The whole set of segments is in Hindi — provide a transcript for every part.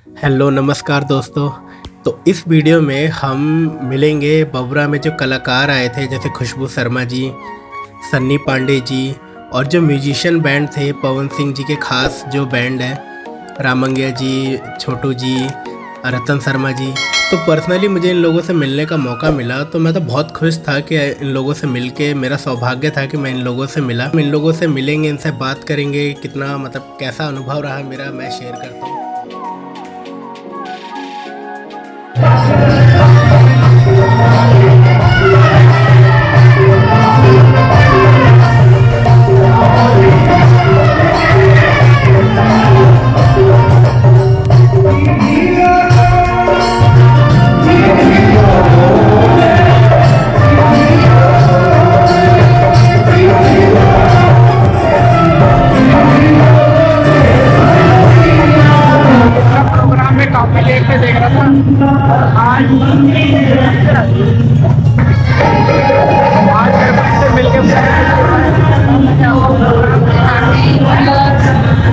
हेलो नमस्कार दोस्तों। तो इस वीडियो में हम मिलेंगे बबरा में जो कलाकार आए थे, जैसे खुशबू शर्मा जी, सन्नी पांडे जी, और जो म्यूजिशियन बैंड थे पवन सिंह जी के खास जो बैंड है, रामंगिया जी, छोटू जी, रतन शर्मा जी। तो पर्सनली मुझे इन लोगों से मिलने का मौका मिला, तो मैं तो बहुत खुश था कि इन लोगों से मिलके मेरा सौभाग्य था कि मैं इन लोगों से मिला। इन लोगों से मिलेंगे, इनसे बात करेंगे, कितना मतलब कैसा अनुभव रहा मेरा, मैं शेयर करता हूँ। प्रोग्राम में काफी लेट से देख रहा था। आज से मिलकर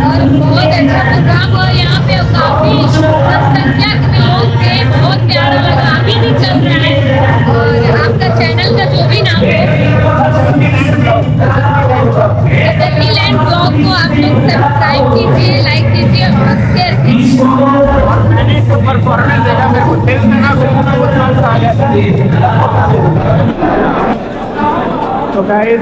और बहुत अच्छा प्रोग्राम, और यहाँ पे काफी संख्या में लोग थे, बहुत प्यारा लगा। अभी भी चल रहा है। और आपका चैनल का जो भी नाम है सन्नी लैंड ब्लॉग को आप लोग सब्सक्राइब कीजिए, लाइक कीजिए और शेयर कीजिए। मैंने इसका परफॉर्मेंस देखा, मेरे को दिल में ना बहुत आ गया था। तो गाइस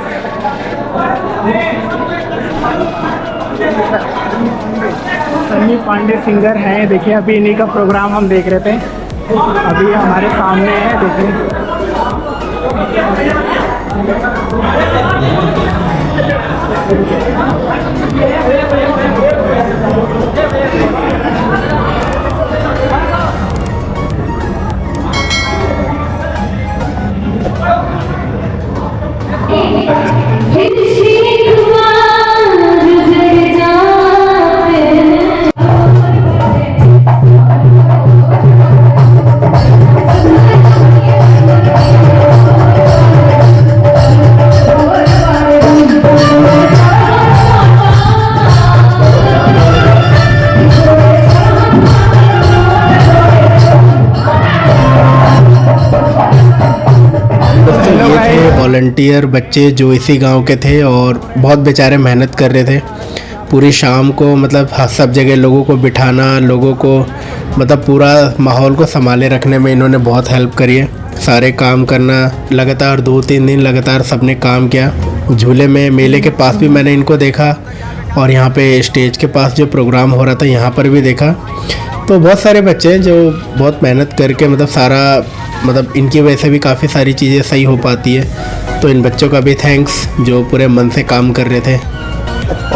सन्नी पांडे सिंगर हैं, देखिए अभी इन्हीं का प्रोग्राम हम देख रहे थे, अभी हमारे सामने है, देखिए। वॉलंटियर बच्चे जो इसी गांव के थे और बहुत बेचारे मेहनत कर रहे थे पूरी शाम को, मतलब सब जगह लोगों को बिठाना, लोगों को मतलब पूरा माहौल को संभाले रखने में इन्होंने बहुत हेल्प करी है। सारे काम करना लगातार 2-3 दिन लगातार सबने काम किया। झूले में मेले के पास भी मैंने इनको देखा, और यहाँ पे स्टेज के पास जो प्रोग्राम हो रहा था यहाँ पर भी देखा। तो बहुत सारे बच्चे हैं जो बहुत मेहनत करके मतलब इनकी वजह से भी काफ़ी सारी चीज़ें सही हो पाती है। तो इन बच्चों का भी थैंक्स जो पूरे मन से काम कर रहे थे।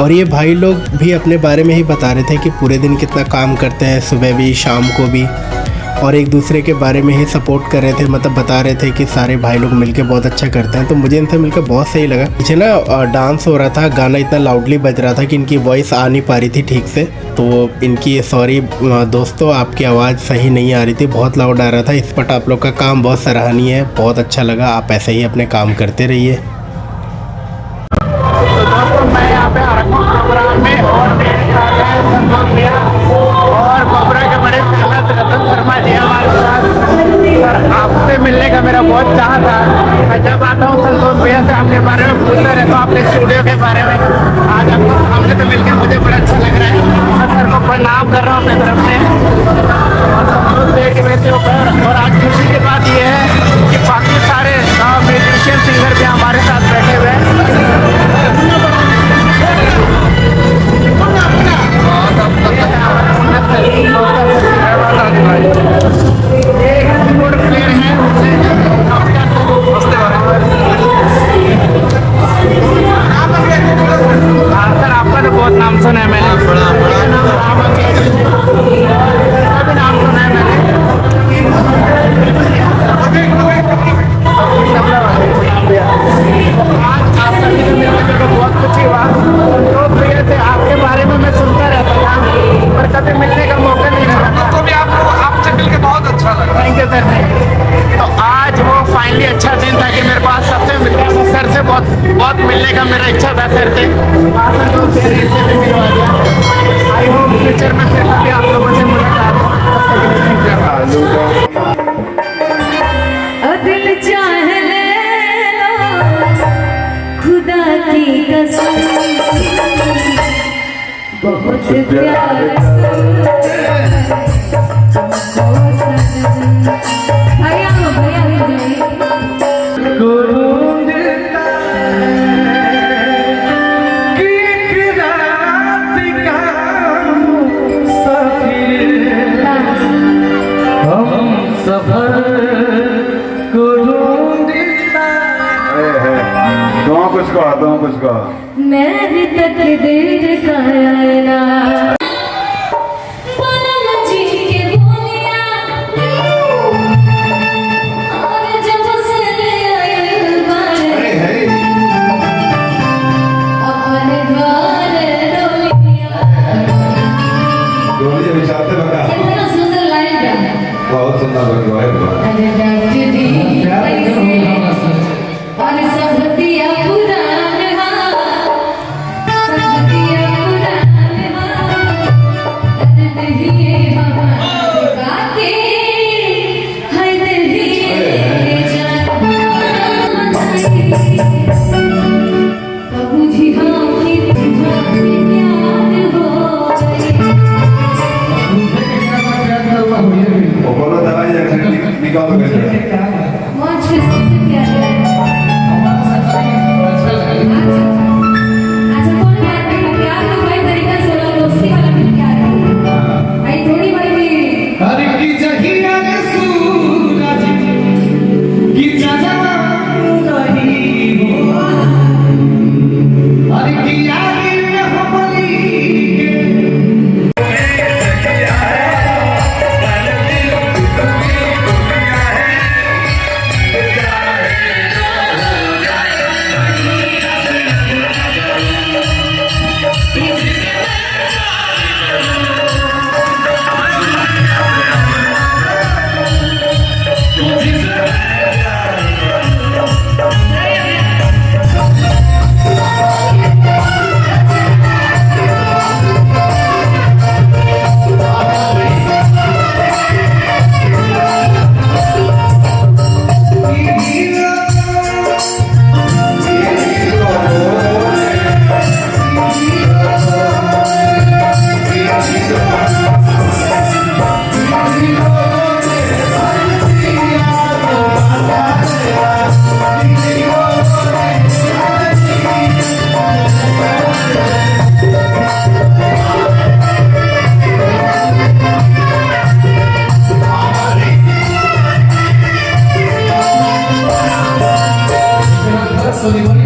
और ये भाई लोग भी अपने बारे में ही बता रहे थे कि पूरे दिन कितना काम करते हैं, सुबह भी शाम को भी, और एक दूसरे के बारे में ही सपोर्ट कर रहे थे, मतलब बता रहे थे कि सारे भाई लोग मिलके बहुत अच्छा करते हैं। तो मुझे इनसे मिलकर बहुत सही लगा। पीछे ना डांस हो रहा था, गाना इतना लाउडली बज रहा था कि इनकी वॉइस आ नहीं पा रही थी ठीक से। तो इनकी सॉरी दोस्तों, आपकी आवाज़ सही नहीं आ रही थी, बहुत लाउड आ रहा था। इस पर आप लोग का काम बहुत सराहनीय है, बहुत अच्छा लगा। आप ऐसे ही अपने काम करते रहिए। मैं यहाँ पे आ रखा हूँ प्रोग्राम में, और मेरे साथ है संतोष भैया और बबरा के बड़े फेमस रतन शर्मा जी हमारे साथ। सर, आपसे मिलने का मेरा बहुत चाह था। मैं जब आता हूँ संतोष भैया से आपके बारे में पूछता रहता हूँ, अपने स्टूडियो के बारे में। आज आपको सामने से मिलकर मुझे बड़ा अच्छा लग रहा है। मैं सर को प्रणाम कर रहा हूँ अपनी तरफ से, और संतोष भैया के वैसे ऊपर। और आज खुशी की बात यह है कि बाकी सारे म्यूजिशियन सिंगर भी हमारे साथ बैठे हुए हैं। सर, आपका तो बहुत नाम सुना है मैंने, बड़ा नाम सुना है मैंने। आज आपका मेरे को बहुत खुशी हुआ। तो प्रिय थे, आपके बारे में मैं सुनता रहता था, पर कभी मिलने का मौका नहीं मिला। तो भी आपसे मिलकर बहुत अच्छा लगा। Thank you sir. तो आज वो फाइनली अच्छा दिन था कि मेरे पास सबसे मिलने का, सर से बहुत मिलने का मेरा इच्छा था सर से। आई होप फ्यूचर में फिर कभी आप लोगों से मुलाकात हो। बहुत प्यार भैया भैया कुछ कहा मैं भी तकदीर का आईना पूनम जी के बोलिया और जब से आए बारे अपने घर डोलिया बिछाते बका कितना सुंदर लाइन है बहुत सुंदर बन रहा है अरे डॉक्टर दी पैसे और सब दिया पुरान सब दिया पुरान दर्द ही हमारे काके है दर्द ही जान कबू जी हम की प्यार हो वो बोलो दवाई निकालो कैसे मुझ से प्यार है अच्छा कौन बात नहीं प्यार तो भाई तरीका से वाला दोस्ती वाला भी प्यार है भाई थोड़ी भाई भी हर की जहिया के सूरज की जगह नहीं हो हर की यारी में हमली सुनेगा